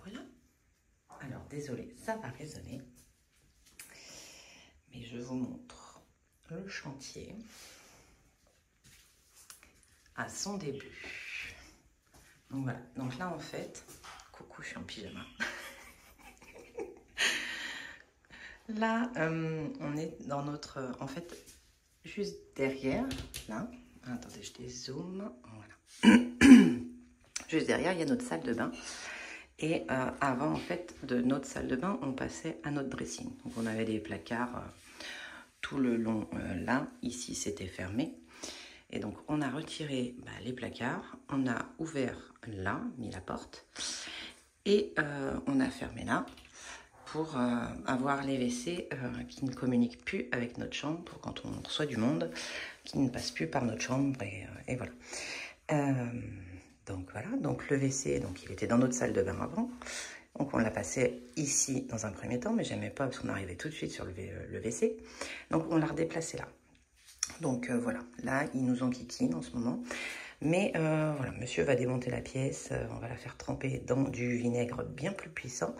Voilà. Alors, désolé, ça va résonner. Mais je vous montre le chantier à son début. Donc voilà. Donc là, en fait, coucou, je suis en pyjama. Là, on est dans notre... en fait, juste derrière, là. Attendez, je dézoome. Voilà. Juste derrière, il y a notre salle de bain. Et avant, en fait, de notre salle de bain, on passait à notre dressing. Donc, on avait des placards tout le long là. Ici, c'était fermé. Et donc, on a retiré les placards. On a ouvert là, mis la porte. Et on a fermé là pour avoir les WC qui ne communiquent plus avec notre chambre pour quand on reçoit du monde, qui ne passe plus par notre chambre. Et voilà. Donc voilà, donc le WC, donc il était dans notre salle de bain avant. Donc on l'a passé ici dans un premier temps, mais j'aimais pas parce qu'on arrivait tout de suite sur le WC. Donc on l'a redéplacé là. Donc voilà, là ils nous ont kikine en ce moment. Mais voilà, monsieur va démonter la pièce, on va la faire tremper dans du vinaigre bien plus puissant.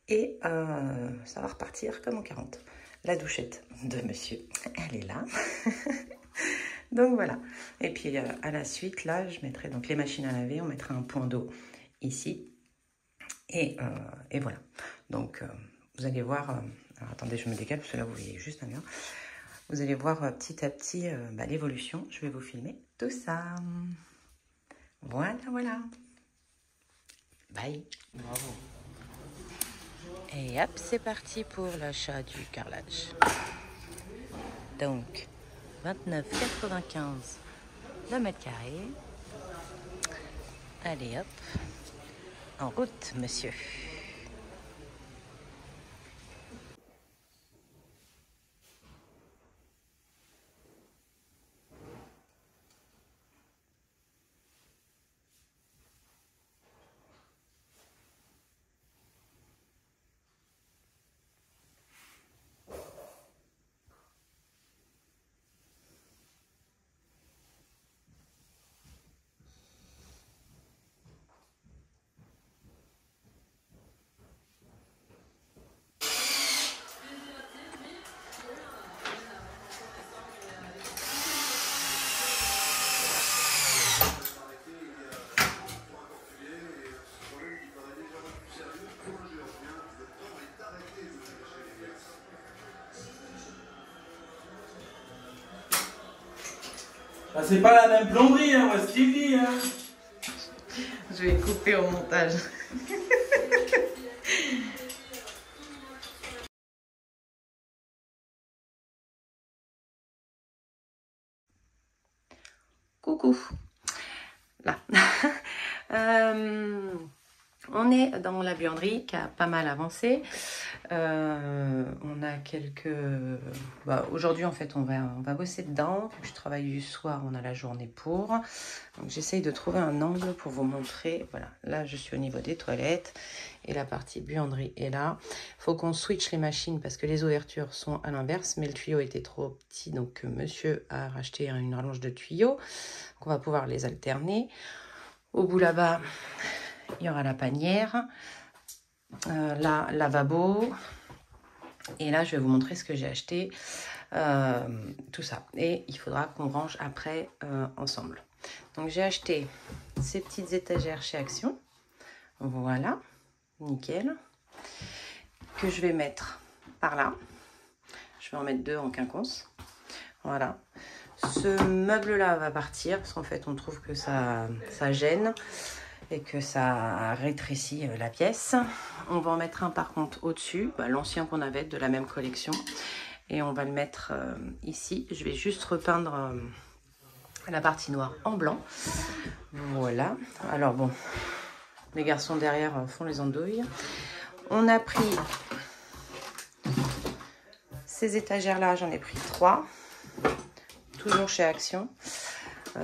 Et ça va repartir comme en 40. La douchette de monsieur, elle est là. Donc voilà. Et puis à la suite, là, je mettrai donc les machines à laver. On mettra un point d'eau ici. Et voilà. Donc vous allez voir... alors attendez, je me décale parce que là, vous voyez juste un mur. Vous allez voir petit à petit l'évolution. Je vais vous filmer tout ça. Voilà, voilà. Bye. Bravo. Et hop, c'est parti pour l'achat du carrelage. Donc, 29,95 le mètre carré. Allez hop, en route, monsieur. Ah, c'est pas la même plomberie, hein, moi, ce qu'il dit, hein. Je vais couper au montage. Coucou. Là. On est dans la buanderie qui a pas mal avancé. On a quelques... aujourd'hui, en fait, on va bosser dedans. Je travaille du soir, on a la journée pour. Donc, j'essaye de trouver un angle pour vous montrer. Voilà, là, je suis au niveau des toilettes. Et la partie buanderie est là. Il faut qu'on switch les machines parce que les ouvertures sont à l'inverse. Mais le tuyau était trop petit. Donc, monsieur a racheté une rallonge de tuyaux. Donc, on va pouvoir les alterner. Au bout là-bas... il y aura la panière, là, lavabo. Et là, je vais vous montrer ce que j'ai acheté, tout ça. Et il faudra qu'on range après ensemble. Donc, j'ai acheté ces petites étagères chez Action. Voilà, nickel. Que je vais mettre par là. Je vais en mettre 2 en quinconce. Voilà. Ce meuble-là va partir parce qu'en fait, on trouve que ça gêne. Et que ça rétrécit la pièce. On va en mettre un par contre au-dessus, l'ancien qu'on avait de la même collection. Et on va le mettre ici. Je vais juste repeindre la partie noire en blanc. Voilà. Alors bon, les garçons derrière font les andouilles. On a pris ces étagères-là, j'en ai pris 3. Toujours chez Action.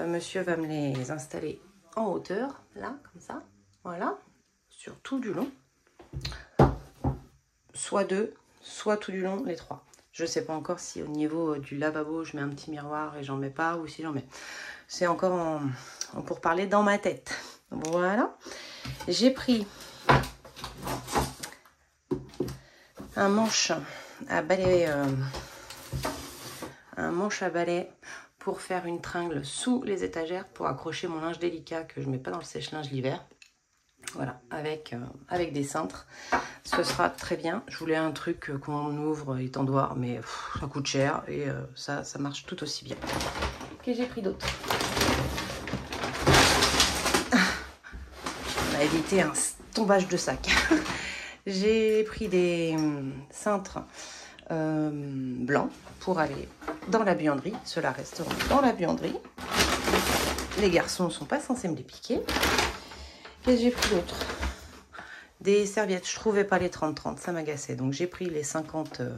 Monsieur va me les installer en hauteur, là, comme ça, voilà, sur tout du long, soit 2, soit tout du long, les 3. Je ne sais pas encore si au niveau du lavabo, je mets un petit miroir et j'en mets pas, ou si j'en mets. C'est encore pour parler dans ma tête. Voilà. J'ai pris un manche à balai, pour faire une tringle sous les étagères pour accrocher mon linge délicat que je ne mets pas dans le sèche-linge l'hiver. Voilà, avec des cintres. Ce sera très bien. Je voulais un truc qu'on ouvre étendoir, mais ça coûte cher et ça marche tout aussi bien. Qu'est-ce que j'ai pris d'autre? On a évité un tombage de sac. J'ai pris des cintres blancs pour aller dans la buanderie. Ceux-là resteront dans la buanderie. Les garçons ne sont pas censés me les piquer. Qu'est-ce que j'ai pris d'autre? Des serviettes. Je trouvais pas les 30-30, ça m'agaçait. Donc j'ai pris les 50-30.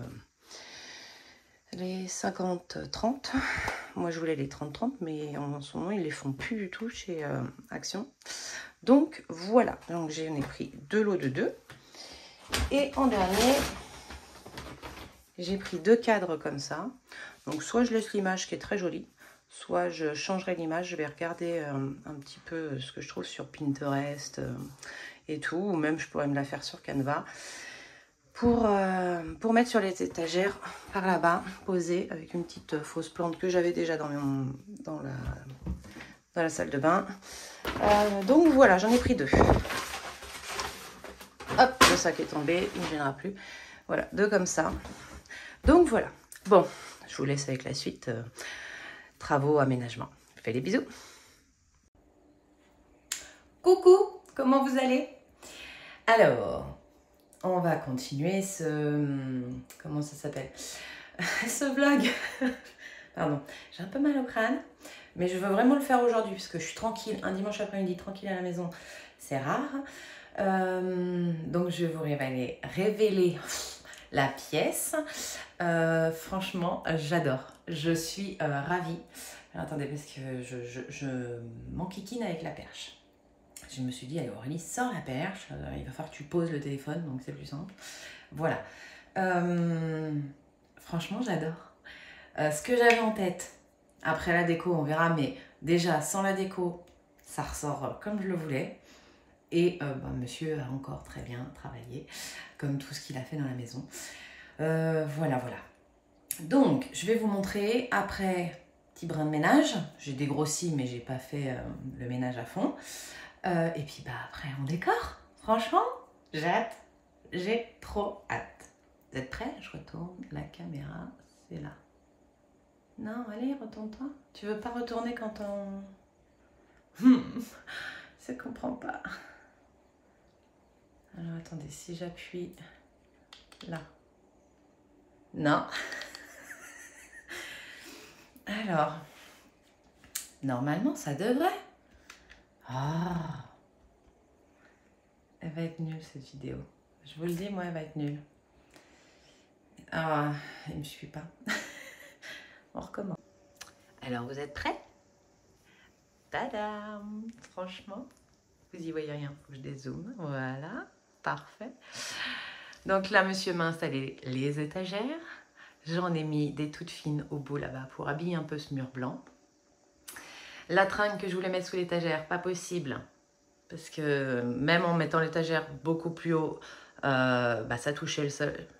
Moi je voulais les 30-30, mais en ce moment ils les font plus du tout chez Action. Donc voilà. Donc j'en ai pris 2 lots de 2. Et en dernier, j'ai pris 2 cadres comme ça. Donc soit je laisse l'image qui est très jolie, soit je changerai l'image. Je vais regarder un petit peu ce que je trouve sur Pinterest et tout. Ou même je pourrais me la faire sur Canva. Pour mettre sur les étagères par là-bas, posée avec une petite fausse plante que j'avais déjà dans la salle de bain. Donc voilà, j'en ai pris 2. Hop, le sac est tombé, il ne gênera plus. Voilà, 2 comme ça. Donc voilà. Bon, je vous laisse avec la suite. Travaux, aménagement. Je fais des bisous. Coucou, comment vous allez? Alors, on va continuer comment ça s'appelle? Ce vlog. Pardon, j'ai un peu mal au crâne, mais je veux vraiment le faire aujourd'hui parce que je suis tranquille. Un dimanche après-midi, tranquille à la maison, c'est rare. Donc je vais vous révéler la pièce. Franchement, j'adore. Je suis ravie. Alors, attendez, parce que je m'enquiquine avec la perche. Je me suis dit, allez Aurélie, sors la perche. Il va falloir que tu poses le téléphone, donc c'est plus simple. Voilà. Franchement, j'adore. Ce que j'avais en tête, après la déco, on verra, mais déjà, sans la déco, ça ressort comme je le voulais. Et monsieur a encore très bien travaillé, comme tout ce qu'il a fait dans la maison. Voilà. Donc, je vais vous montrer, après, petit brin de ménage. J'ai dégrossi, mais j'ai pas fait le ménage à fond. Et puis, après, on décore. Franchement, j'ai hâte. J'ai trop hâte. Vous êtes prêts? Je retourne la caméra. C'est là. Non, allez, retourne-toi. Tu veux pas retourner quand on... Ça comprend pas. Alors, attendez, si j'appuie là. Non. Alors, normalement, ça devrait. Ah. Elle va être nulle, cette vidéo. Je vous le dis, moi, elle va être nulle. Ah, il me suit pas. On recommence. Alors, vous êtes prêts? Tadam! Franchement, vous y voyez rien. Faut que je dézoome. Voilà. Parfait. Donc là, monsieur m'a installé les étagères. J'en ai mis des toutes fines au bout là-bas pour habiller un peu ce mur blanc. La tringle que je voulais mettre sous l'étagère, pas possible. Parce que même en mettant l'étagère beaucoup plus haut, ça touchait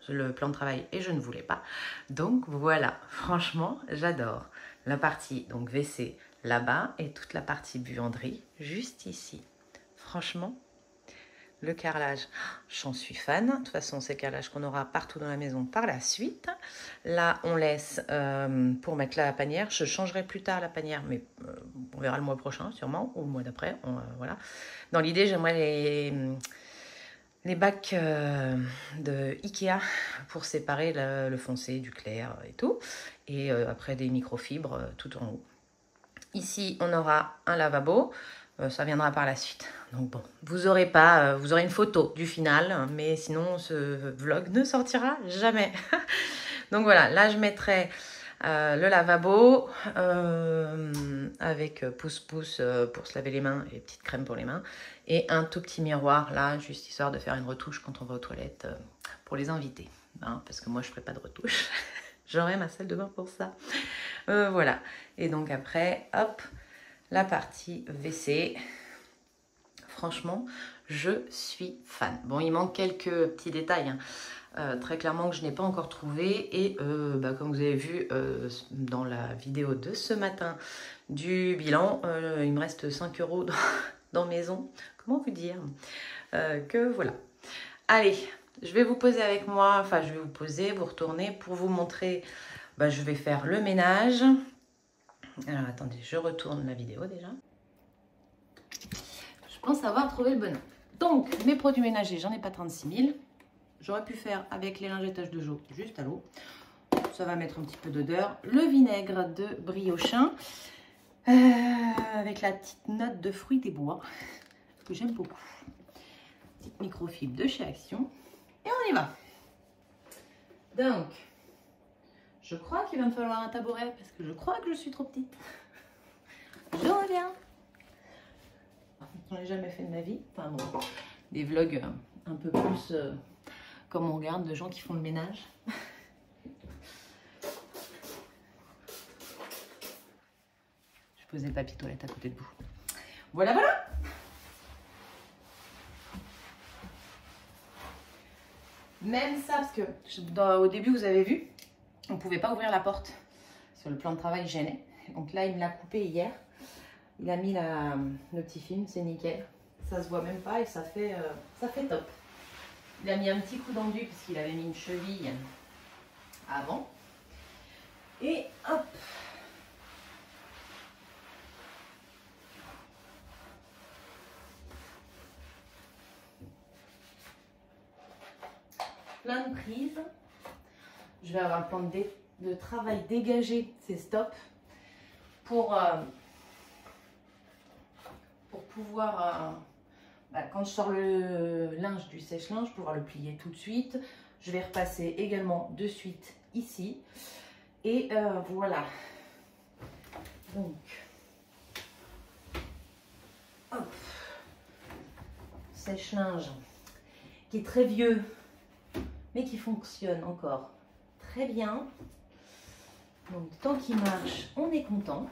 le plan de travail et je ne voulais pas. Donc voilà, franchement, j'adore. La partie donc WC là-bas et toute la partie buanderie juste ici. Franchement, le carrelage, j'en suis fan. De toute façon, c'est le carrelage qu'on aura partout dans la maison par la suite. Là, on laisse pour mettre la panière. Je changerai plus tard la panière, mais on verra le mois prochain sûrement, ou le mois d'après. Voilà. Dans l'idée, j'aimerais les bacs de Ikea pour séparer le foncé du clair et tout. Et après, des microfibres tout en haut. Ici, on aura un lavabo. Ça viendra par la suite. Donc bon, vous aurez une photo du final, mais sinon ce vlog ne sortira jamais. Donc voilà, là je mettrai le lavabo avec pouce-pouce pour se laver les mains et petite crème pour les mains. Et un tout petit miroir là, juste histoire de faire une retouche quand on va aux toilettes pour les invités. Hein, parce que moi je ne ferai pas de retouche. J'aurai ma salle de bain pour ça. Voilà. Et donc après, hop, la partie WC. Franchement, Je suis fan. Bon, il manque quelques petits détails, hein. Très clairement que je n'ai pas encore trouvé. Et comme vous avez vu dans la vidéo de ce matin du bilan, il me reste 5 € dans maison. Comment vous dire que voilà. Allez, je vais vous poser avec moi, enfin je vais vous poser, vous retourner pour vous montrer. Je vais faire le ménage. Alors attendez, je retourne la vidéo déjà. Je pense avoir trouvé le bonheur. Donc, mes produits ménagers, j'en ai pas 36 000. J'aurais pu faire avec les lingettages de Jo juste à l'eau. Ça va mettre un petit peu d'odeur. Le vinaigre de Briochin. Avec la petite note de fruits des bois. Que j'aime beaucoup. Petite microfibre de chez Action. Et on y va. Donc, je crois qu'il va me falloir un tabouret. Parce que je crois que je suis trop petite. Je reviens. J'en ai jamais fait de ma vie. Enfin bon, des vlogs un peu plus comme on regarde de gens qui font le ménage. Je posais le papier toilette à côté de vous. Voilà, voilà. Même ça, parce que au début, vous avez vu, on ne pouvait pas ouvrir la porte. Sur le plan de travail gênait. Donc là, il me l'a coupé hier. Il a mis le petit film, c'est nickel. Ça se voit même pas et ça fait top. Il a mis un petit coup d'enduit parce qu'il avait mis une cheville avant. Et hop. Plein de prises. Je vais avoir le plan de travail dégagé, c'est stop. Pour pouvoir, quand je sors le linge du sèche-linge, pouvoir le plier tout de suite. Je vais repasser également de suite ici. Et voilà. Donc, hop. Sèche-linge qui est très vieux, mais qui fonctionne encore très bien. Donc, tant qu'il marche, on est content.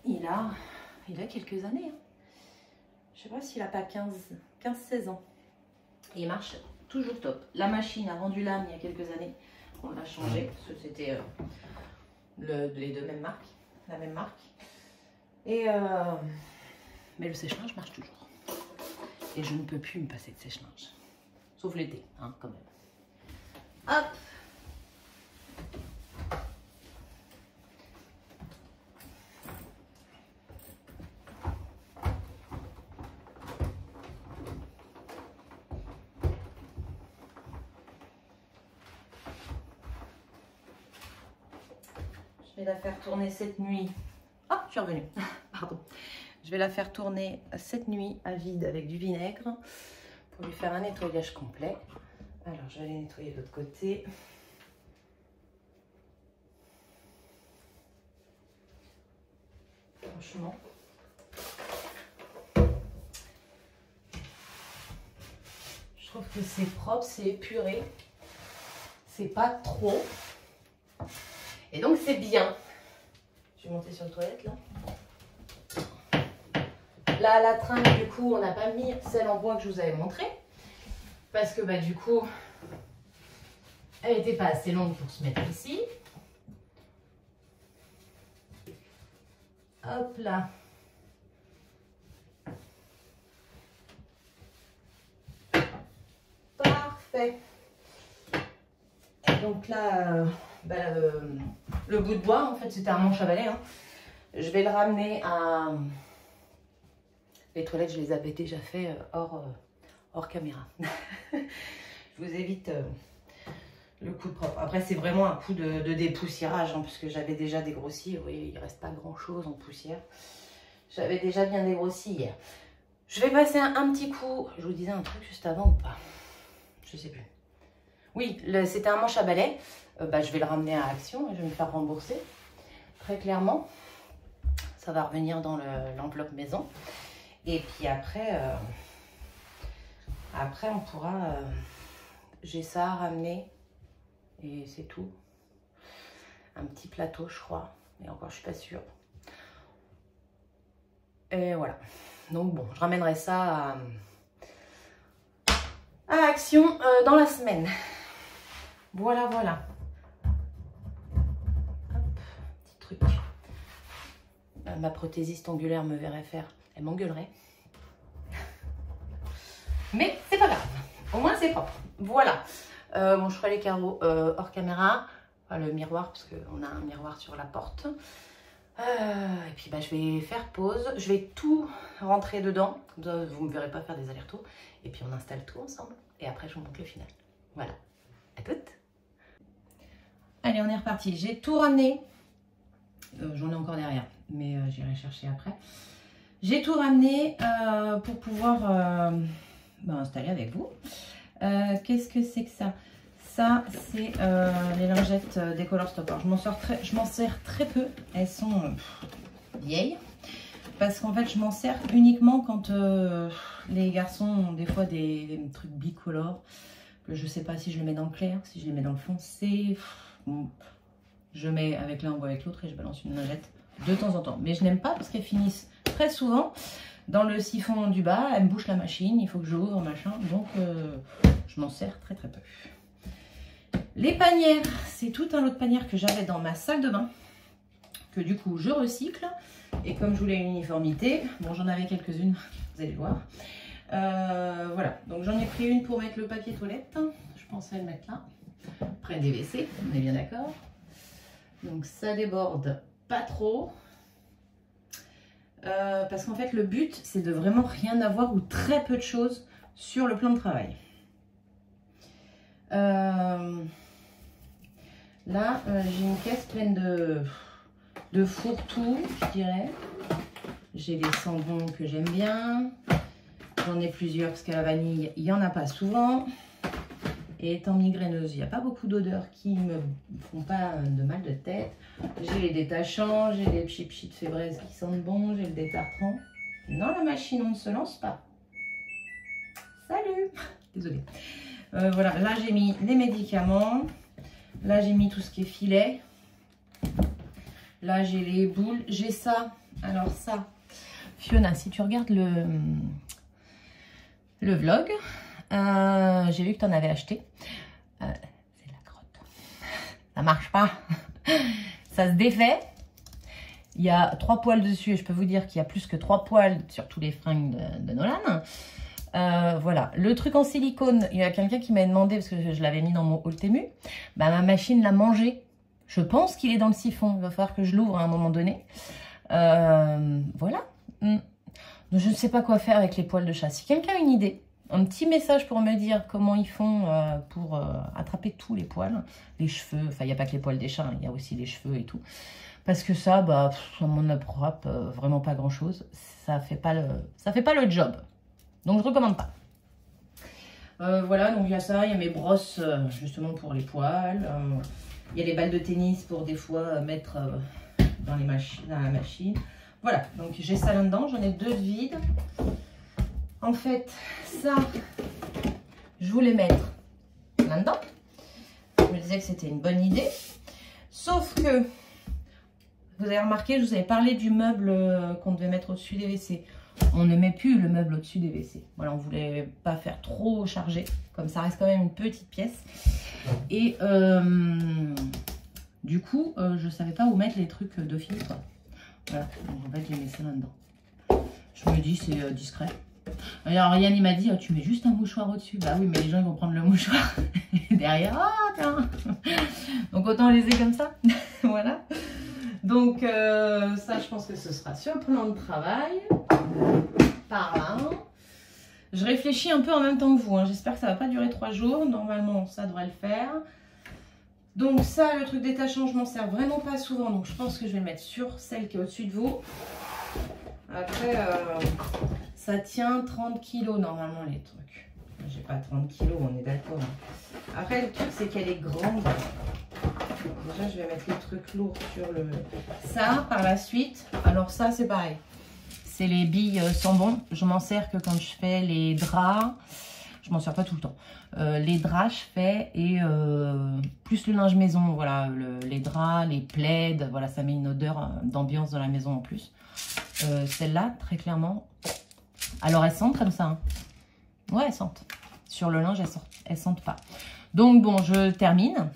Il a quelques années. Hein. Je ne sais pas s'il n'a pas 15-16 ans. Et il marche toujours top. La machine a rendu l'âme il y a quelques années. On l'a changé parce que c'était les deux mêmes marques. La même marque. Et mais le sèche-linge marche toujours. Et je ne peux plus me passer de sèche-linge. Sauf l'été, hein, quand même. Hop! Je vais la faire tourner cette nuit. Ah, je suis revenue. Pardon. Je vais la faire tourner cette nuit à vide avec du vinaigre pour lui faire un nettoyage complet. Alors, je vais aller nettoyer de l'autre côté. Franchement. Je trouve que c'est propre, c'est épuré. C'est pas trop. Et donc c'est bien. Je vais monter sur le toilette là. Là, la tringle, du coup, on n'a pas mis celle en bois que je vous avais montré. Parce que du coup, elle n'était pas assez longue pour se mettre ici. Hop là. Parfait. Et donc là, le bout de bois, en fait, c'était un manche à balai. Hein. Je vais le ramener à... Les toilettes, je les avais déjà fait hors caméra. Je vous évite le coup de propre. Après, c'est vraiment un coup de dépoussiérage, hein, parce que j'avais déjà dégrossi. Vous voyez, il ne reste pas grand-chose en poussière. J'avais déjà bien dégrossi hier. Je vais passer un petit coup. Je vous disais un truc juste avant ou pas? Je sais plus. Oui, c'était un manche à balai. Je vais le ramener à Action et je vais me faire rembourser. Très clairement. Ça va revenir dans l'enveloppe maison. Et puis après on pourra... j'ai ça à ramener. Et c'est tout. Un petit plateau, je crois. Mais encore, je suis pas sûre. Et voilà. Donc bon, je ramènerai ça à action dans la semaine. Voilà, voilà. Hop, petit truc. Ma prothésiste ongulaire me verrait faire. Elle m'engueulerait. Mais c'est pas grave. Au moins c'est propre. Voilà. Bon, je ferai les carreaux hors caméra. Enfin, le miroir, parce qu'on a un miroir sur la porte. Et puis bah, je vais faire pause. Je vais tout rentrer dedans. Vous ne me verrez pas faire des allers-retours. Et puis on installe tout ensemble. Et après je vous montre le final. Voilà. À toutes. Allez, on est reparti. J'ai tout ramené. J'en ai encore derrière. Mais j'irai chercher après. J'ai tout ramené pour pouvoir installer avec vous. Qu'est-ce que c'est que ça? Ça, c'est les lingettes Décolor Stopper. Je m'en sers très peu. Elles sont vieilles. Parce qu'en fait, je m'en sers uniquement quand les garçons ont des fois des trucs bicolores. Que je ne sais pas si je les mets dans le clair, si je les mets dans le foncé. Je mets avec l'un ou avec l'autre et je balance une lingette de temps en temps. Mais je n'aime pas parce qu'elles finissent très souvent dans le siphon du bas. Elles me bouchent la machine, il faut que je ouvre, machin. Donc, je m'en sers très très peu. Les panières, c'est tout un lot de panières que j'avais dans ma salle de bain. Que du coup, je recycle. Et comme je voulais une uniformité, bon, j'en avais quelques-unes, vous allez voir. Voilà, donc j'en ai pris une pour mettre le papier toilette. Je pensais le mettre là, près des WC, on est bien d'accord. Donc ça déborde pas trop. Parce qu'en fait, le but, c'est de vraiment rien avoir ou très peu de choses sur le plan de travail. Là, j'ai une caisse pleine de fourre-tout, je dirais. J'ai des sambons que j'aime bien. J'en ai plusieurs parce qu'à la vanille, il n'y en a pas souvent. Et étant migraineuse, il n'y a pas beaucoup d'odeurs qui me font pas de mal de tête. J'ai les détachants, j'ai les Pchit de Fébraise qui sentent bon, j'ai le détartrant. Non, la machine, on ne se lance pas. Salut! Désolée. Voilà, là j'ai mis les médicaments. Là j'ai mis tout ce qui est filet. Là j'ai les boules. J'ai ça. Alors ça, Fiona, si tu regardes le vlog, j'ai vu que tu en avais acheté. C'est la crotte. Ça marche pas. Ça se défait. Il y a 3 poils dessus et je peux vous dire qu'il y a plus que 3 poils sur tous les fringues de Nolan. Voilà, le truc en silicone, il y a quelqu'un qui m'a demandé, parce que je l'avais mis dans mon haul Temu, bah, ma machine l'a mangé. Je pense qu'il est dans le siphon, il va falloir que je l'ouvre à un moment donné. Voilà. Donc, je ne sais pas quoi faire avec les poils de chat. Si quelqu'un a une idée, un petit message pour me dire comment ils font pour attraper tous les poils, les cheveux, enfin il n'y a pas que les poils des chats, il y a aussi les cheveux et tout. Parce que ça, bah, ça m'en apprend vraiment pas grand chose. Ça fait pas le job. Donc je recommande pas. Voilà, donc il y a ça, il y a mes brosses justement pour les poils. Il y a les balles de tennis pour des fois mettre dans la machine. Voilà, donc j'ai ça là-dedans, j'en ai 2 de vides. En fait, ça, je voulais mettre là-dedans. Je me disais que c'était une bonne idée. Sauf que, vous avez remarqué, je vous avais parlé du meuble qu'on devait mettre au-dessus des WC. On ne met plus le meuble au-dessus des WC. Voilà, on ne voulait pas faire trop chargé. Comme ça reste quand même une petite pièce. Et du coup, je ne savais pas où mettre les trucs d'office. Voilà, donc en fait, j'ai mis ça là-dedans. Je me dis, c'est discret. Alors, Yann, il m'a dit, oh, tu mets juste un mouchoir au-dessus. Bah oui, mais les gens, ils vont prendre le mouchoir. Et derrière, ah, tiens. Donc, autant les laisser comme ça. Voilà. Donc, ça, je pense que ce sera sur le plan de travail. Par là. Je réfléchis un peu en même temps que vous. Hein. J'espère que ça ne va pas durer 3 jours. Normalement, ça devrait le faire. Donc, ça, le truc détachant, je m'en sers vraiment pas souvent. Donc, je pense que je vais le mettre sur celle qui est au-dessus de vous. Après, ça tient 30 kg normalement, les trucs. J'ai pas 30 kg, on est d'accord. Après, le truc, c'est qu'elle est grande. Déjà, je vais mettre les trucs lourds sur le... Ça, par la suite, alors ça, c'est pareil. C'est les billes Sambon. Je m'en sers que quand je fais les draps. Je m'en sers pas tout le temps. Les draps, je fais et plus le linge maison. Voilà, les draps, les plaids. Voilà, ça met une odeur d'ambiance dans la maison en plus. Celle-là, très clairement, Alors, elles sentent comme ça. Hein. Ouais, elles sentent. Sur le linge, elles sentent pas. Donc, bon, je termine.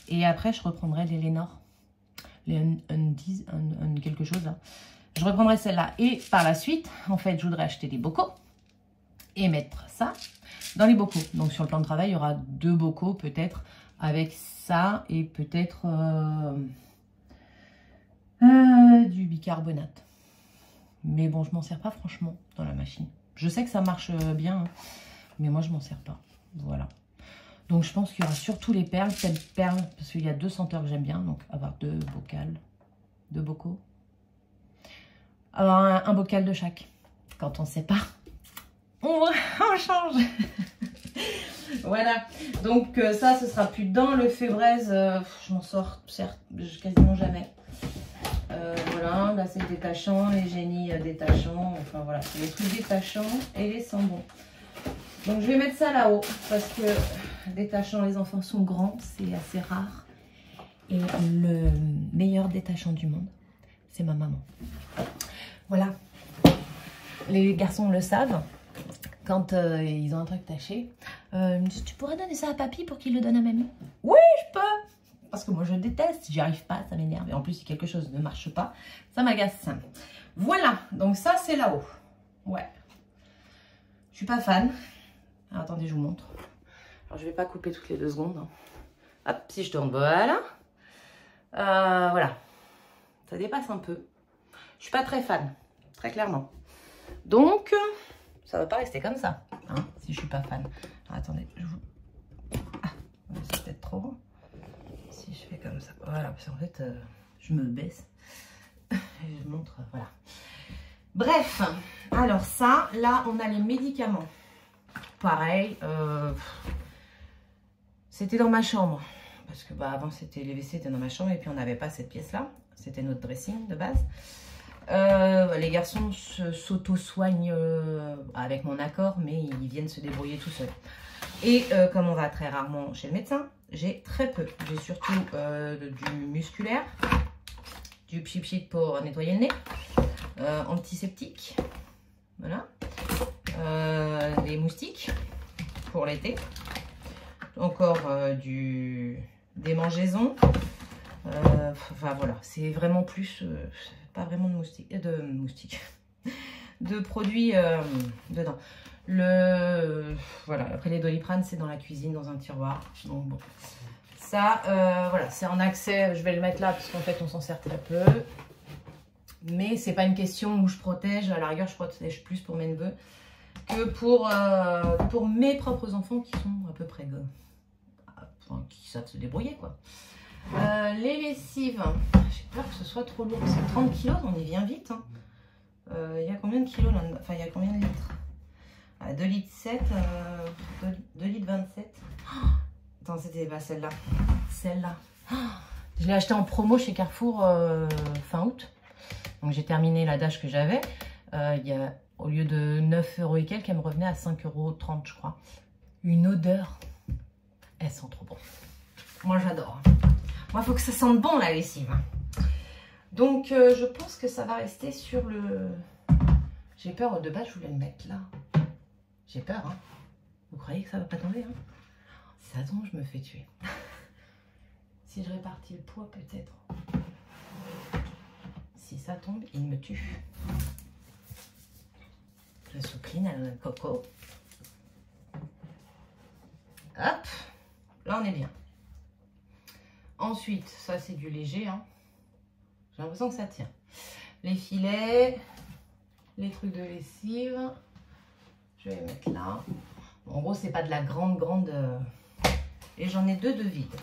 Et après, je reprendrai les Lénore. Les Undies, quelque chose, là. Je reprendrai celle-là. Et par la suite, en fait, je voudrais acheter des bocaux. Et mettre ça dans les bocaux. Donc, sur le plan de travail, il y aura 2 bocaux, peut-être, avec ça. Et peut-être du bicarbonate. Mais bon, je m'en sers pas, franchement, dans la machine. Je sais que ça marche bien, hein, mais moi, je m'en sers pas. Voilà. Donc, je pense qu'il y aura surtout les perles, peut-être perles, parce qu'il y a 2 senteurs que j'aime bien. Donc, avoir 2 bocaux. Alors, un bocal de chaque. Quand on sait pas, on change. Voilà. Donc, ça, ce sera plus dans le fébraise. Je m'en sors, certes, quasiment jamais. Voilà, là, c'est détachant, les génies détachants. Enfin, voilà, c'est les trucs détachants et les sambons. Donc, je vais mettre ça là-haut parce que détachant, les enfants sont grands, c'est assez rare. Et le meilleur détachant du monde, c'est ma maman. Voilà. Les garçons le savent. Quand ils ont un truc taché, ils me disent, tu pourrais donner ça à papy pour qu'il le donne à mamie? Oui, je peux. Parce que moi, je déteste. J'y arrive pas, ça m'énerve. Et en plus, si quelque chose ne marche pas, ça m'agace. Voilà. Donc ça, c'est là-haut. Ouais. Je suis pas fan. Alors, attendez, je vous montre. Alors, je vais pas couper toutes les 2 secondes. Hein. Hop, si je tourne, voilà. Voilà. Ça dépasse un peu. Je suis pas très fan, très clairement. Donc, ça va pas rester comme ça, hein, si je suis pas fan. Alors, attendez, je vous... Ah, c'est peut-être trop. Si je fais comme ça, voilà, parce qu'en fait, je me baisse. Et je montre, voilà. Bref, alors ça, là, on a les médicaments. Pareil, c'était dans ma chambre. Parce que bah, avant, c'était les WC étaient dans ma chambre et puis on n'avait pas cette pièce-là. C'était notre dressing de base. Les garçons s'auto-soignent avec mon accord, mais ils viennent se débrouiller tout seuls. Et comme on va très rarement chez le médecin, j'ai très peu. J'ai surtout du musculaire, du pchit pour nettoyer le nez, antiseptique, voilà, des moustiques pour l'été, encore des mangeaisons. Enfin voilà, c'est vraiment plus, pas vraiment de moustiques, de produits dedans. Voilà, après les Doliprane, c'est dans la cuisine, dans un tiroir. Donc bon, ça, voilà, c'est en accès. Je vais le mettre là parce qu'en fait, on s'en sert très peu. Mais c'est pas une question où je protège. À la rigueur, je protège plus pour mes neveux que pour mes propres enfants qui sont à peu près enfin, qui savent se débrouiller, quoi. Les lessives, j'ai peur que ce soit trop lourd. C'est 30 kilos, on y vient vite. Hein. Il y a combien de kilos là? Enfin, il y a combien de litres? 2 litres 7, 2 litres 27. Oh, attends, c'était pas celle-là. Celle-là. Oh, je l'ai acheté en promo chez Carrefour fin août. Donc j'ai terminé la dash que j'avais. Au lieu de 9 € et quelques, elle me revenait à 5,30 € je crois. Une odeur. Elle sent trop bon. Moi j'adore. Moi, il faut que ça sente bon la lessive. Donc, je pense que ça va rester sur le... J'ai peur, de base, je voulais le mettre là. J'ai peur, hein. Vous croyez que ça va pas tomber, hein? Si ça tombe, je me fais tuer. Si je répartis le poids, peut-être. Si ça tombe, il me tue. Je soupline à la coco. Hop. Là, on est bien. Ensuite, ça c'est du léger, hein. J'ai l'impression que ça tient. Les filets, les trucs de lessive, je vais les mettre là. Bon, en gros, c'est pas de la grande... Et j'en ai 2 de vide.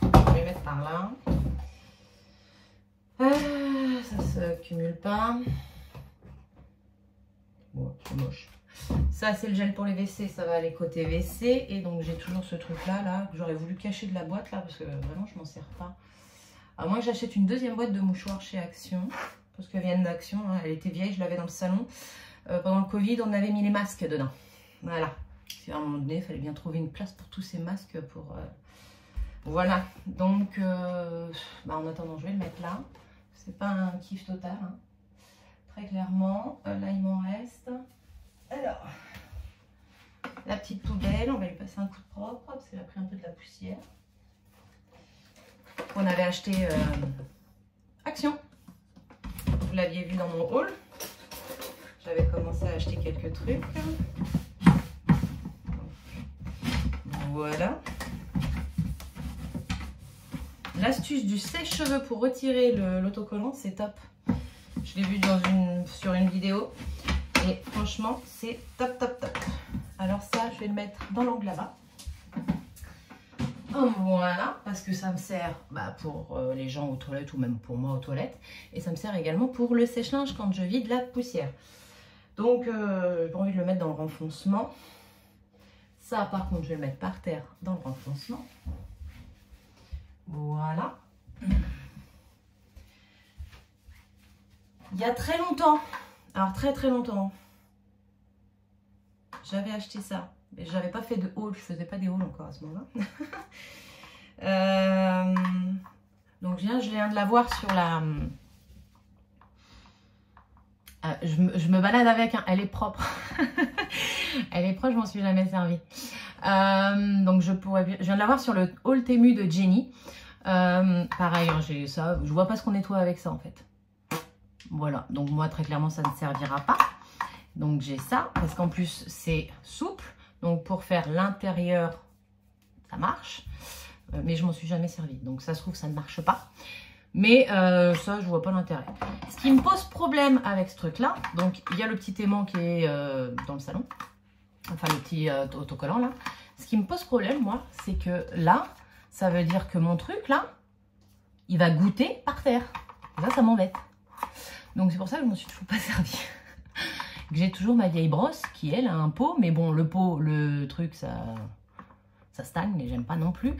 Je vais les mettre par là. Ça se cumule pas. Bon, c'est moche. Ça, c'est le gel pour les WC, ça va aller côté WC. Et donc, j'ai toujours ce truc-là, là, que j'aurais voulu cacher de la boîte, là, parce que vraiment, je m'en sers pas. À moins que j'achète une deuxième boîte de mouchoirs chez Action, parce qu'elles viennent d'Action, hein, elle était vieille, je l'avais dans le salon. Pendant le Covid, on avait mis les masques dedans. Voilà. À un moment donné, il fallait bien trouver une place pour tous ces masques. Voilà. Donc, en attendant, je vais le mettre là. C'est pas un kiff total, hein. très clairement. Là, il m'en reste. Alors, la petite poubelle, on va lui passer un coup de propre parce qu'elle a pris un peu de la poussière. On avait acheté Action. Vous l'aviez vu dans mon haul. J'avais commencé à acheter quelques trucs. Voilà. L'astuce du sèche-cheveux pour retirer l'autocollant, c'est top. Je l'ai vu sur une vidéo. Et franchement, c'est top, top, top. Alors ça, je vais le mettre dans l'angle là-bas. Voilà, parce que ça me sert pour les gens aux toilettes ou même pour moi aux toilettes. Et ça me sert également pour le sèche-linge quand je vide la poussière. Donc, j'ai pas envie de le mettre dans le renfoncement. Ça, par contre, je vais le mettre par terre dans le renfoncement. Voilà. Il y a très longtemps, alors très très longtemps, j'avais acheté ça. Mais j'avais pas fait de haul, je faisais pas des hauls encore à ce moment-là. Donc je viens de la voir sur la... je me balade avec, hein. Elle est propre. Elle est propre, je m'en suis jamais servi. Donc je viens de la voir sur le haul Temu de Jenny. Pareil, hein, j'ai ça. Je vois pas ce qu'on nettoie avec ça en fait. Voilà, donc moi très clairement ça ne servira pas. Donc j'ai ça, parce qu'en plus c'est souple. Donc pour faire l'intérieur, ça marche. Mais je m'en suis jamais servi. Donc ça se trouve ça ne marche pas. Mais ça je vois pas l'intérêt. Ce qui me pose problème avec ce truc là, donc il y a le petit aimant qui est dans le salon. Enfin le petit autocollant là. Ce qui me pose problème moi, c'est que là, ça veut dire que mon truc là, il va goûter par terre. Et là ça m'embête. Donc c'est pour ça que je m'en suis toujours pas servi. J'ai toujours ma vieille brosse qui elle a un pot, mais bon le truc ça stagne et j'aime pas non plus.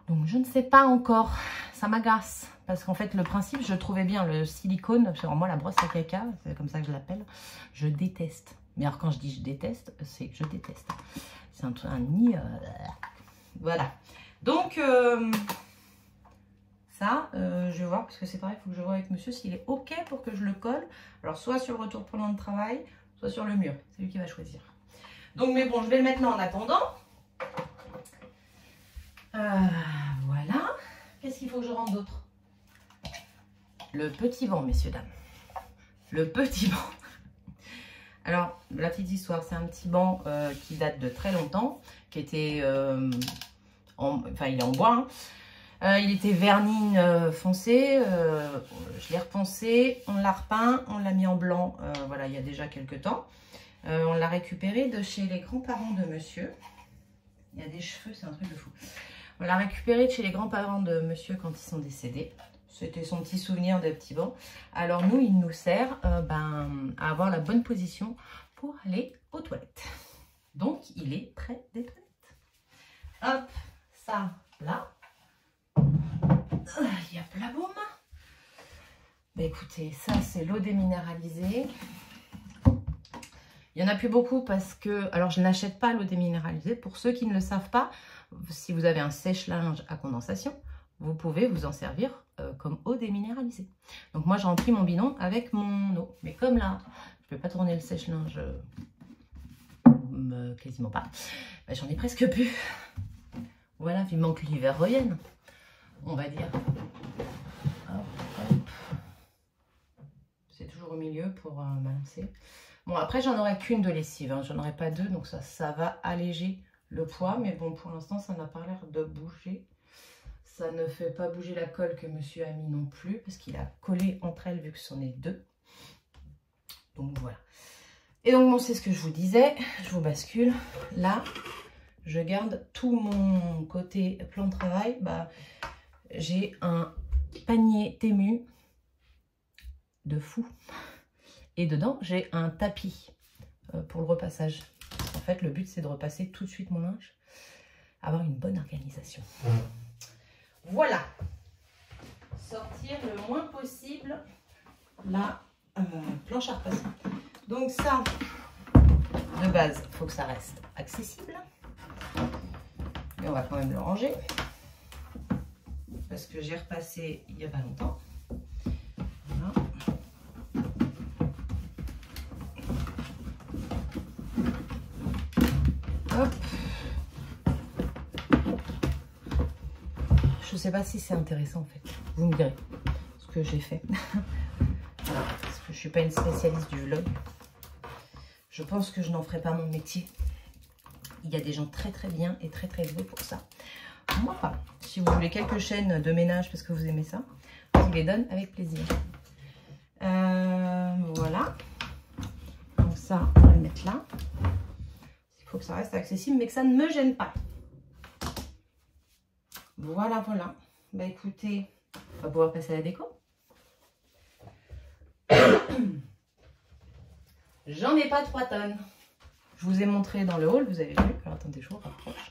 Donc je ne sais pas encore, ça m'agace. Parce qu'en fait le principe je trouvais bien le silicone, c'est moi la brosse à caca, c'est comme ça que je l'appelle, je déteste. Mais alors quand je dis je déteste, c'est que je déteste. C'est un nid, voilà. Donc ça, je vais voir, parce que c'est pareil, il faut que je vois avec monsieur s'il est OK pour que je le colle. Alors, soit sur le retour prenant de travail, soit sur le mur. C'est lui qui va choisir. Donc, mais bon, je vais le mettre là en attendant. Voilà. Qu'est-ce qu'il faut que je rende d'autre? Le petit banc, messieurs, dames. Le petit banc. Alors, la petite histoire, c'est un petit banc qui date de très longtemps, qui était... enfin, il est en bois, hein. Il était vernis foncé, je l'ai reponcé, on l'a repeint, on l'a mis en blanc, voilà, il y a déjà quelques temps. On l'a récupéré de chez les grands-parents de monsieur. Il y a des cheveux, c'est un truc de fou. On l'a récupéré de chez les grands-parents de monsieur quand ils sont décédés. C'était son petit souvenir de petit banc. Alors nous, il nous sert à avoir la bonne position pour aller aux toilettes. Donc, il est près des toilettes. Hop, ça, là. Il y a plein boum. Bah écoutez, ça c'est l'eau déminéralisée. Il n'y en a plus beaucoup parce que... Alors je n'achète pas l'eau déminéralisée. Pour ceux qui ne le savent pas, si vous avez un sèche-linge à condensation, vous pouvez vous en servir comme eau déminéralisée. Donc moi j'ai rempli mon bidon avec mon eau. Mais comme là, je ne peux pas tourner le sèche-linge quasiment pas, bah, j'en ai presque plus. Voilà, il manque l'hiver revienne. On va dire. C'est toujours au milieu pour balancer. Bon, après, j'en aurai qu'une de lessive. Hein. J'en aurai pas deux. Donc, ça va alléger le poids. Mais bon, pour l'instant, ça n'a pas l'air de bouger. Ça ne fait pas bouger la colle que monsieur a mis non plus. Parce qu'il a collé entre elles vu que c'en est deux. Donc, voilà. Et donc, bon, c'est ce que je vous disais. Je vous bascule. Là, je garde tout mon côté plan de travail. Bah, j'ai un panier Temu de fou. Et dedans, j'ai un tapis pour le repassage. En fait, le but, c'est de repasser tout de suite mon linge. Avoir une bonne organisation. Voilà. Sortir le moins possible la planche à repasser. Donc ça, de base, il faut que ça reste accessible. Mais on va quand même le ranger. Parce que j'ai repassé il n'y a pas longtemps. Voilà. Hop. Je sais pas si c'est intéressant en fait. Vous me direz ce que j'ai fait. Parce que je suis pas une spécialiste du vlog. Je pense que je n'en ferai pas mon métier. Il y a des gens très très bien et très très doués pour ça. Moi pas. Si vous voulez quelques chaînes de ménage parce que vous aimez ça, je vous les donne avec plaisir. Voilà. Donc ça, on va le mettre là. Il faut que ça reste accessible mais que ça ne me gêne pas. Voilà, voilà. Bah écoutez, on va pouvoir passer à la déco. J'en ai pas 3 tonnes. Je vous ai montré dans le haul, vous avez vu. Alors attendez, je vous rapproche.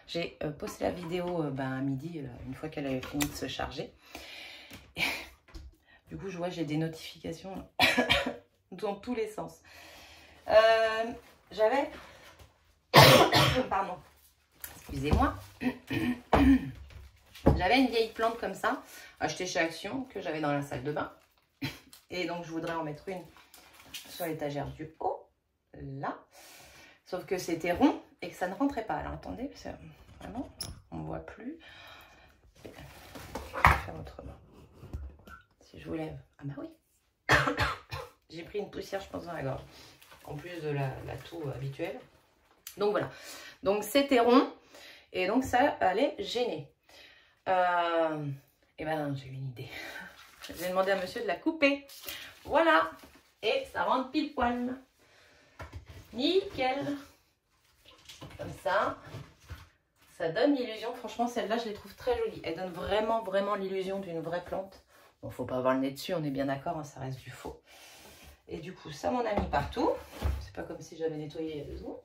J'ai posté la vidéo à midi, une fois qu'elle avait fini de se charger. Et, du coup, je vois j'ai des notifications dans tous les sens. J'avais... Pardon. Excusez-moi. J'avais une vieille plante comme ça, achetée chez Action, que j'avais dans la salle de bain. Et donc, je voudrais en mettre une sur l'étagère du haut, là. Sauf que c'était rond et que ça ne rentrait pas. Alors, attendez, parce que vraiment, on ne voit plus. Je vais faire autrement. Si je vous lève. Ah bah oui. J'ai pris une poussière, je pense, dans la gorge. En plus de la toux habituelle. Donc, voilà. Donc, c'était rond. Et donc, ça allait gêner. Et ben j'ai eu une idée. J'ai demandé à monsieur de la couper. Voilà. Et ça rentre pile poil. Nickel. Comme ça. Ça donne l'illusion. Franchement, celle-là, je les trouve très jolies. Elle donne vraiment, vraiment l'illusion d'une vraie plante. Bon, faut pas avoir le nez dessus, on est bien d'accord, hein, ça reste du faux. Et du coup, ça m'en a mis partout. C'est pas comme si j'avais nettoyé il y a 2 secondes.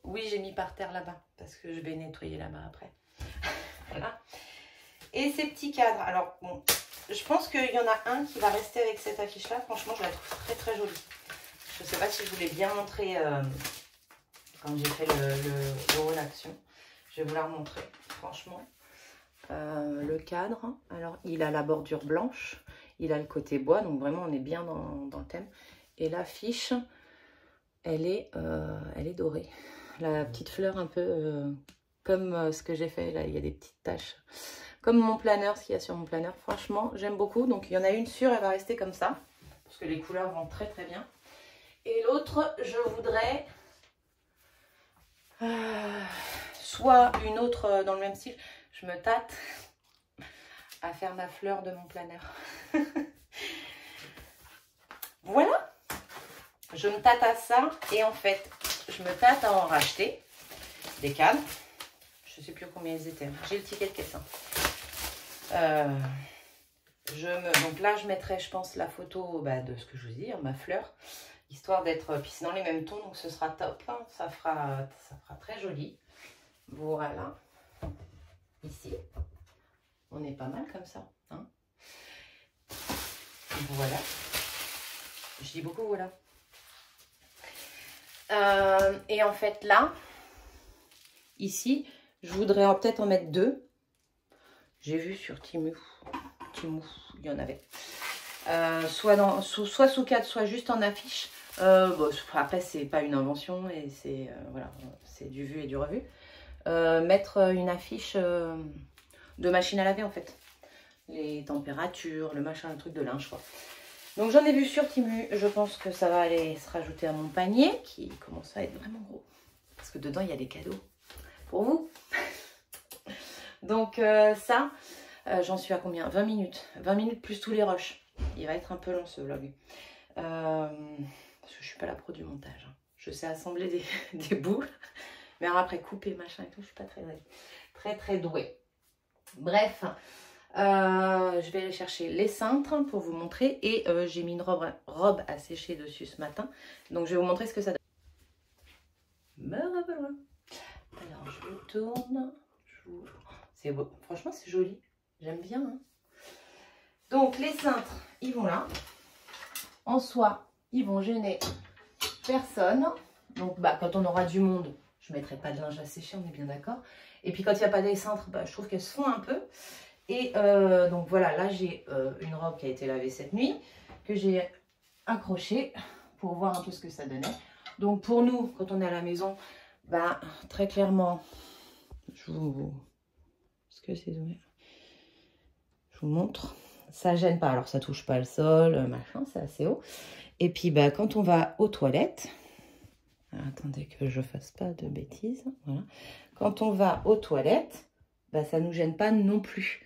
Oui, j'ai mis par terre là-bas, parce que je vais nettoyer là-bas après. Voilà. Et ces petits cadres. Alors, bon, je pense qu'il y en a un qui va rester avec cette affiche-là. Franchement, je la trouve très, très jolie. Je ne sais pas si je voulais bien montrer quand j'ai fait le haul action. Je vais vous la remontrer, franchement. Le cadre, alors, il a la bordure blanche. Il a le côté bois, donc vraiment, on est bien dans le thème. Et l'affiche, elle est dorée. La petite fleur un peu comme ce que j'ai fait là, il y a des petites taches comme mon planeur, ce qu'il y a sur mon planeur. Franchement, j'aime beaucoup. Donc il y en a une sûre, elle va rester comme ça parce que les couleurs vont très très bien. Et l'autre, je voudrais soit une autre dans le même style. Je me tâte à faire ma fleur de mon planeur. Voilà, je me tâte à ça et en fait je me tâte à en racheter des cadres. Je ne sais plus combien ils étaient. J'ai le ticket de caisse. Donc là, je mettrai, je pense, la photo de ce que je vous dis, ma fleur, histoire d'être. Puis c'est dans les mêmes tons, donc ce sera top. Hein. Ça fera très joli. Voilà. Ici, on est pas mal comme ça. Hein. Voilà. Je dis beaucoup voilà. Et en fait là, ici, je voudrais peut-être en mettre 2. J'ai vu sur Temu, il y en avait. Soit sous cadre, soit juste en affiche. Bon, après, c'est pas une invention et c'est voilà, c'est du vu et du revu. Mettre une affiche de machine à laver en fait. Les températures, le machin, le truc de linge quoi. Donc j'en ai vu sur Temu, je pense que ça va aller se rajouter à mon panier qui commence à être vraiment gros. Parce que dedans il y a des cadeaux pour vous. Donc ça, j'en suis à combien? 20 minutes. 20 minutes plus tous les rushs. Il va être un peu long ce vlog. Parce que je suis pas la pro du montage. Hein. Je sais assembler des bouts. Mais alors après couper machin et tout, je suis pas très douée. Bref. Je vais aller chercher les cintres pour vous montrer et j'ai mis une robe à sécher dessus ce matin, donc je vais vous montrer ce que ça donne. Me revoilà. Alors je le tourne, c'est beau, franchement c'est joli, j'aime bien. Hein. Donc les cintres, ils vont là, en soi, ils vont gêner personne. Donc quand on aura du monde, Je ne mettrai pas de linge à sécher, on est bien d'accord. Et puis quand il n'y a pas des cintres, bah, je trouve qu'elles se font un peu. Et donc voilà, là j'ai une robe qui a été lavée cette nuit, que j'ai accrochée pour voir un peu ce que ça donnait. Donc pour nous, quand on est à la maison, bah très clairement, je vous montre. Ça gêne pas, alors ça touche pas le sol, machin, c'est assez haut. Et puis bah quand on va aux toilettes, alors, attendez que je fasse pas de bêtises, voilà. Quand on va aux toilettes, bah ça nous gêne pas non plus.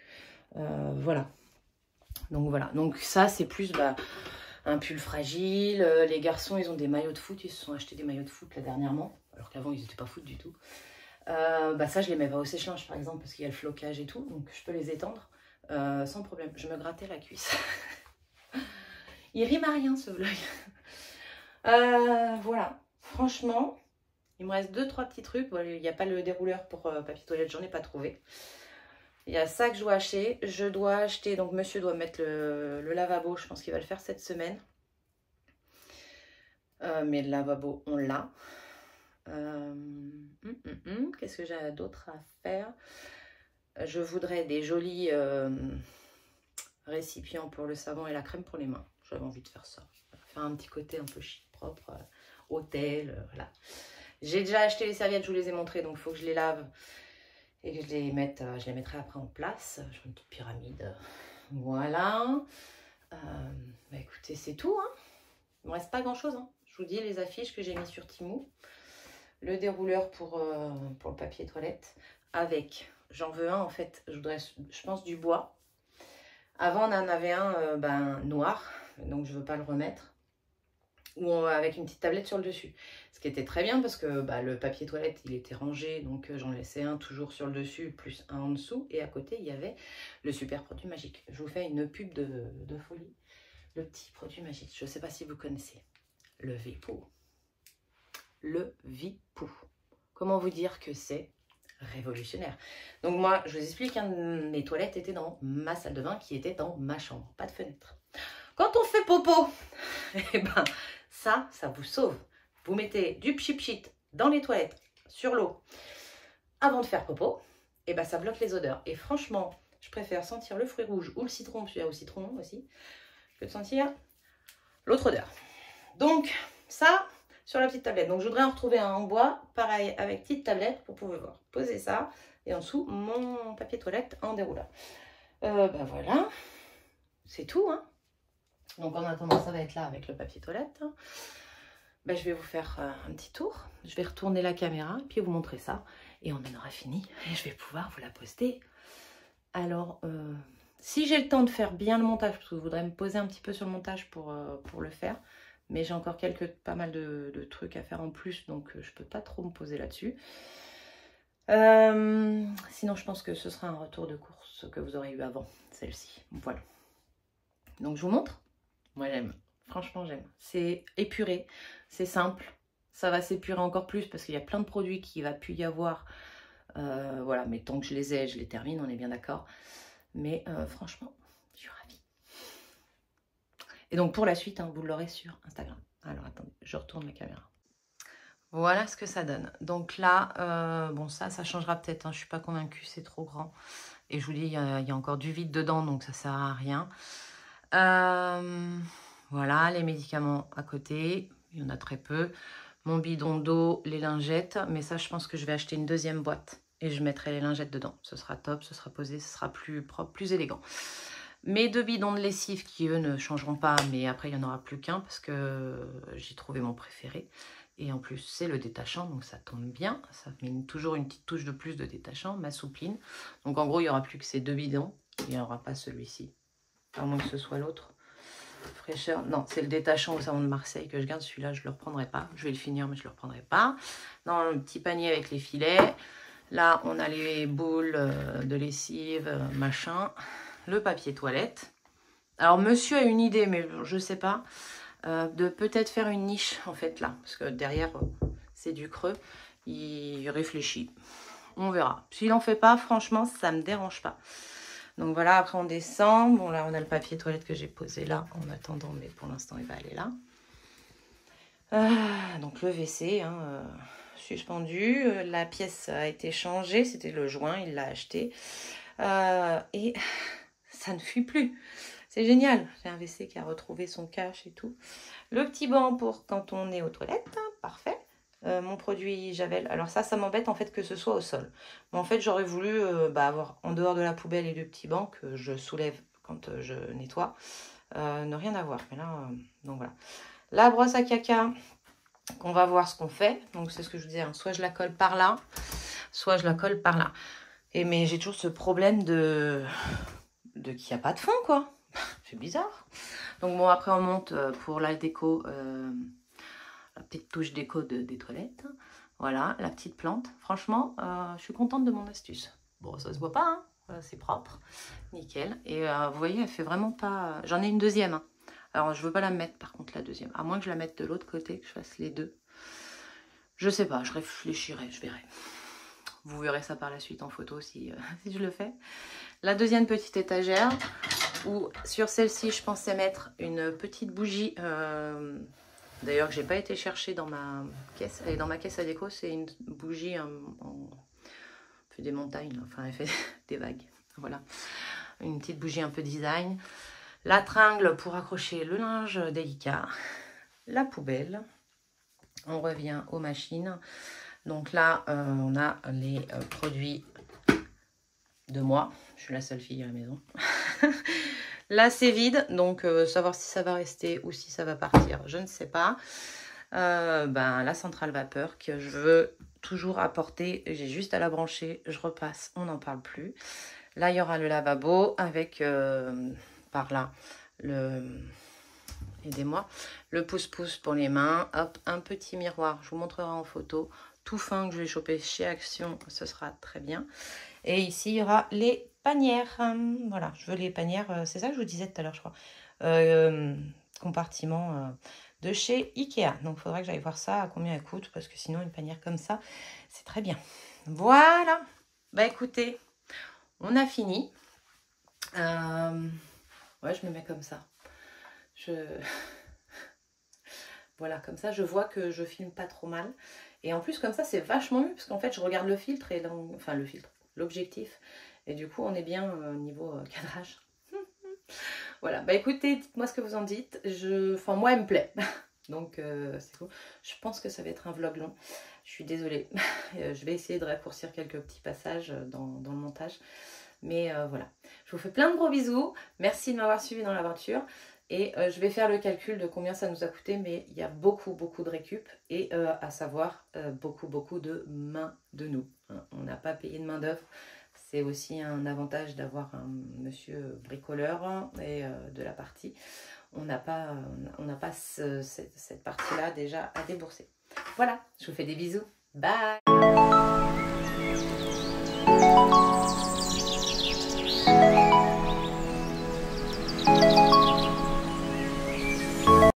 Voilà. Donc ça c'est plus bah, un pull fragile. Les garçons ils ont des maillots de foot, ils se sont achetés des maillots de foot là dernièrement, alors qu'avant ils n'étaient pas foot du tout. Bah ça je les mets pas au sèche-linge par exemple parce qu'il y a le flocage et tout, donc je peux les étendre sans problème. Je me grattais la cuisse. Il rime à rien ce vlog. Voilà, franchement il me reste 2-3 petits trucs. Bon, il n'y a pas le dérouleur pour papier toilette, j'en ai pas trouvé. Il y a ça que je dois acheter. Je dois acheter, donc monsieur doit mettre le lavabo, je pense qu'il va le faire cette semaine. Mais le lavabo on l'a. Qu'est-ce que j'ai d'autre à faire? Je voudrais des jolis récipients pour le savon et la crème pour les mains. J'avais envie de faire ça. Faire un petit côté un peu chic, propre, hôtel, voilà. J'ai déjà acheté les serviettes, je vous les ai montrées, donc il faut que je les lave et que je les mettrai après en place. Je fais une petite pyramide. Voilà. Bah écoutez, c'est tout. Hein. Il ne me reste pas grand-chose. Hein. Je vous dis les affiches que j'ai mis sur Temu. Le dérouleur pour le papier toilette. Avec, j'en veux un en fait, je pense du bois. Avant on en avait un noir, donc je ne veux pas le remettre. Ou avec une petite tablette sur le dessus. Ce qui était très bien parce que bah, le papier toilette il était rangé, donc j'en laissais un toujours sur le dessus, plus un en dessous. Et à côté il y avait le super produit magique. Je vous fais une pub de folie. Le petit produit magique, je ne sais pas si vous connaissez. Le Vipou. Le Vipou. Comment vous dire que c'est révolutionnaire. Donc moi, je vous explique, mes toilettes étaient dans ma salle de bain qui était dans ma chambre. Pas de fenêtre. Quand on fait popo, eh ben, ça vous sauve. Vous mettez du pchit dans les toilettes, sur l'eau, avant de faire popo, et ben ça bloque les odeurs. Et franchement, je préfère sentir le fruit rouge ou le citron, parce qu'il y a au citron aussi, que de sentir l'autre odeur. Donc, ça, sur la petite tablette. Donc, je voudrais en retrouver un en bois, pareil, avec petite tablette, pour pouvoir poser ça. Et en dessous, mon papier toilette en déroulant. Ben voilà, c'est tout, hein. Donc en attendant, ça va être là avec le papier toilette. Ben, je vais vous faire un petit tour. Je vais retourner la caméra, puis vous montrer ça. Et on en aura fini. Et je vais pouvoir vous la poster. Alors, si j'ai le temps de faire bien le montage, parce que je voudrais me poser un petit peu sur le montage pour le faire. Mais j'ai encore pas mal de trucs à faire en plus. Donc je peux pas trop me poser là-dessus. Sinon, je pense que ce sera un retour de course que vous aurez eu avant celle-ci. Voilà. Donc je vous montre. Moi j'aime, franchement j'aime. C'est épuré, c'est simple, ça va s'épurer encore plus parce qu'il y a plein de produits qu'il va plus y avoir. Voilà, mais tant que je les ai, je les termine, on est bien d'accord. Mais franchement, je suis ravie. Et donc pour la suite, hein, vous l'aurez sur Instagram. Alors attendez, je retourne la caméra. Voilà ce que ça donne. Donc là, bon ça changera peut-être, hein, je ne suis pas convaincue, c'est trop grand. Et je vous dis, il y a encore du vide dedans, donc ça ne sert à rien. Voilà, les médicaments à côté, il y en a très peu. Mon bidon d'eau, les lingettes, mais ça je pense que je vais acheter une deuxième boîte et je mettrai les lingettes dedans. Ce sera top, ce sera posé, ce sera plus propre, plus élégant. Mes 2 bidons de lessive qui eux ne changeront pas, mais après il n'y en aura plus qu'un parce que j'ai trouvé mon préféré. Et en plus c'est le détachant, donc ça tombe bien, ça met toujours une petite touche de plus de détachant, ma soupline. Donc en gros il n'y aura plus que ces 2 bidons, il n'y aura pas celui-ci. À moins que ce soit l'autre. Fraîcheur. Non, c'est le détachant au savon de Marseille que je garde. Celui-là, je ne le reprendrai pas. Je vais le finir, mais je ne le reprendrai pas. Dans le petit panier avec les filets. Là, on a les boules de lessive, machin. Le papier toilette. Alors, monsieur a une idée, mais je ne sais pas. De peut-être faire une niche, en fait, là. Parce que derrière, c'est du creux. Il réfléchit. On verra. S'il n'en fait pas, franchement, ça ne me dérange pas. Donc voilà, après on descend. Bon là on a le papier toilette que j'ai posé là en attendant, mais pour l'instant il va aller là. Donc le WC, hein, suspendu. La pièce a été changée, c'était le joint, il l'a acheté. Et ça ne fuit plus. C'est génial. J'ai un WC qui a retrouvé son cache et tout. Le petit banc pour quand on est aux toilettes, hein, parfait. Mon produit Javel. Alors ça m'embête en fait que ce soit au sol. Mais en fait, j'aurais voulu avoir en dehors de la poubelle et le petit banc que je soulève quand je nettoie. Ne rien avoir. Mais là, donc voilà. La brosse à caca, qu'on va voir ce qu'on fait. Donc c'est ce que je vous disais, hein. Soit je la colle par là, soit je la colle par là. Mais j'ai toujours ce problème de qu'il n'y a pas de fond, quoi. C'est bizarre. Donc bon, après on monte pour la déco, la petite touche déco des toilettes. Voilà, la petite plante. Franchement, je suis contente de mon astuce. Bon, ça se voit pas, hein. C'est propre. Nickel. Et vous voyez, elle fait vraiment pas... J'en ai une deuxième, hein. Alors, je veux pas la mettre, par contre, la deuxième. À moins que je la mette de l'autre côté, que je fasse les deux. Je sais pas, je réfléchirai, je verrai. Vous verrez ça par la suite en photo si je le fais. La deuxième petite étagère, où sur celle-ci, je pensais mettre une petite bougie. D'ailleurs, que j'ai pas été chercher dans ma caisse. Elle est dans ma caisse à déco, c'est une bougie elle fait des montagnes, enfin elle fait des vagues. Voilà, une petite bougie un peu design. La tringle pour accrocher le linge délicat. La poubelle. On revient aux machines. Donc là, on a les produits de moi. Je suis la seule fille à la maison. Là, c'est vide. Donc, savoir si ça va rester ou si ça va partir, je ne sais pas. La centrale vapeur que je veux toujours apporter. J'ai juste à la brancher. Je repasse. On n'en parle plus. Là, il y aura le lavabo avec, par là, aidez-moi, le pouce-pouce pour les mains. Hop, un petit miroir. Je vous montrerai en photo. Tout fin que je vais choper chez Action, ce sera très bien. Et ici, il y aura les panières. Voilà, je veux les panières, c'est ça que je vous disais tout à l'heure, je crois. Compartiment de chez Ikea. Donc, il faudra que j'aille voir ça, à combien elle coûte, parce que sinon, une panière comme ça, c'est très bien. Voilà. Bah, écoutez, on a fini. Ouais, je me mets comme ça. Voilà, comme ça, je vois que je filme pas trop mal. Et en plus, comme ça, c'est vachement mieux, parce qu'en fait, je regarde le filtre, enfin le filtre, l'objectif. Et du coup, on est bien au niveau cadrage. Voilà, bah écoutez, dites-moi ce que vous en dites. Enfin, moi, elle me plaît. Donc, c'est cool. Je pense que ça va être un vlog long. Je suis désolée. Je vais essayer de raccourcir quelques petits passages dans le montage. Mais voilà, je vous fais plein de gros bisous. Merci de m'avoir suivi dans l'aventure. Et je vais faire le calcul de combien ça nous a coûté. Mais il y a beaucoup de récup. Et à savoir, beaucoup de main de nous. On n'a pas payé de main d'œuvre. C'est aussi un avantage d'avoir un monsieur bricoleur et de la partie. On n'a pas cette partie-là déjà à débourser. Voilà, je vous fais des bisous. Bye!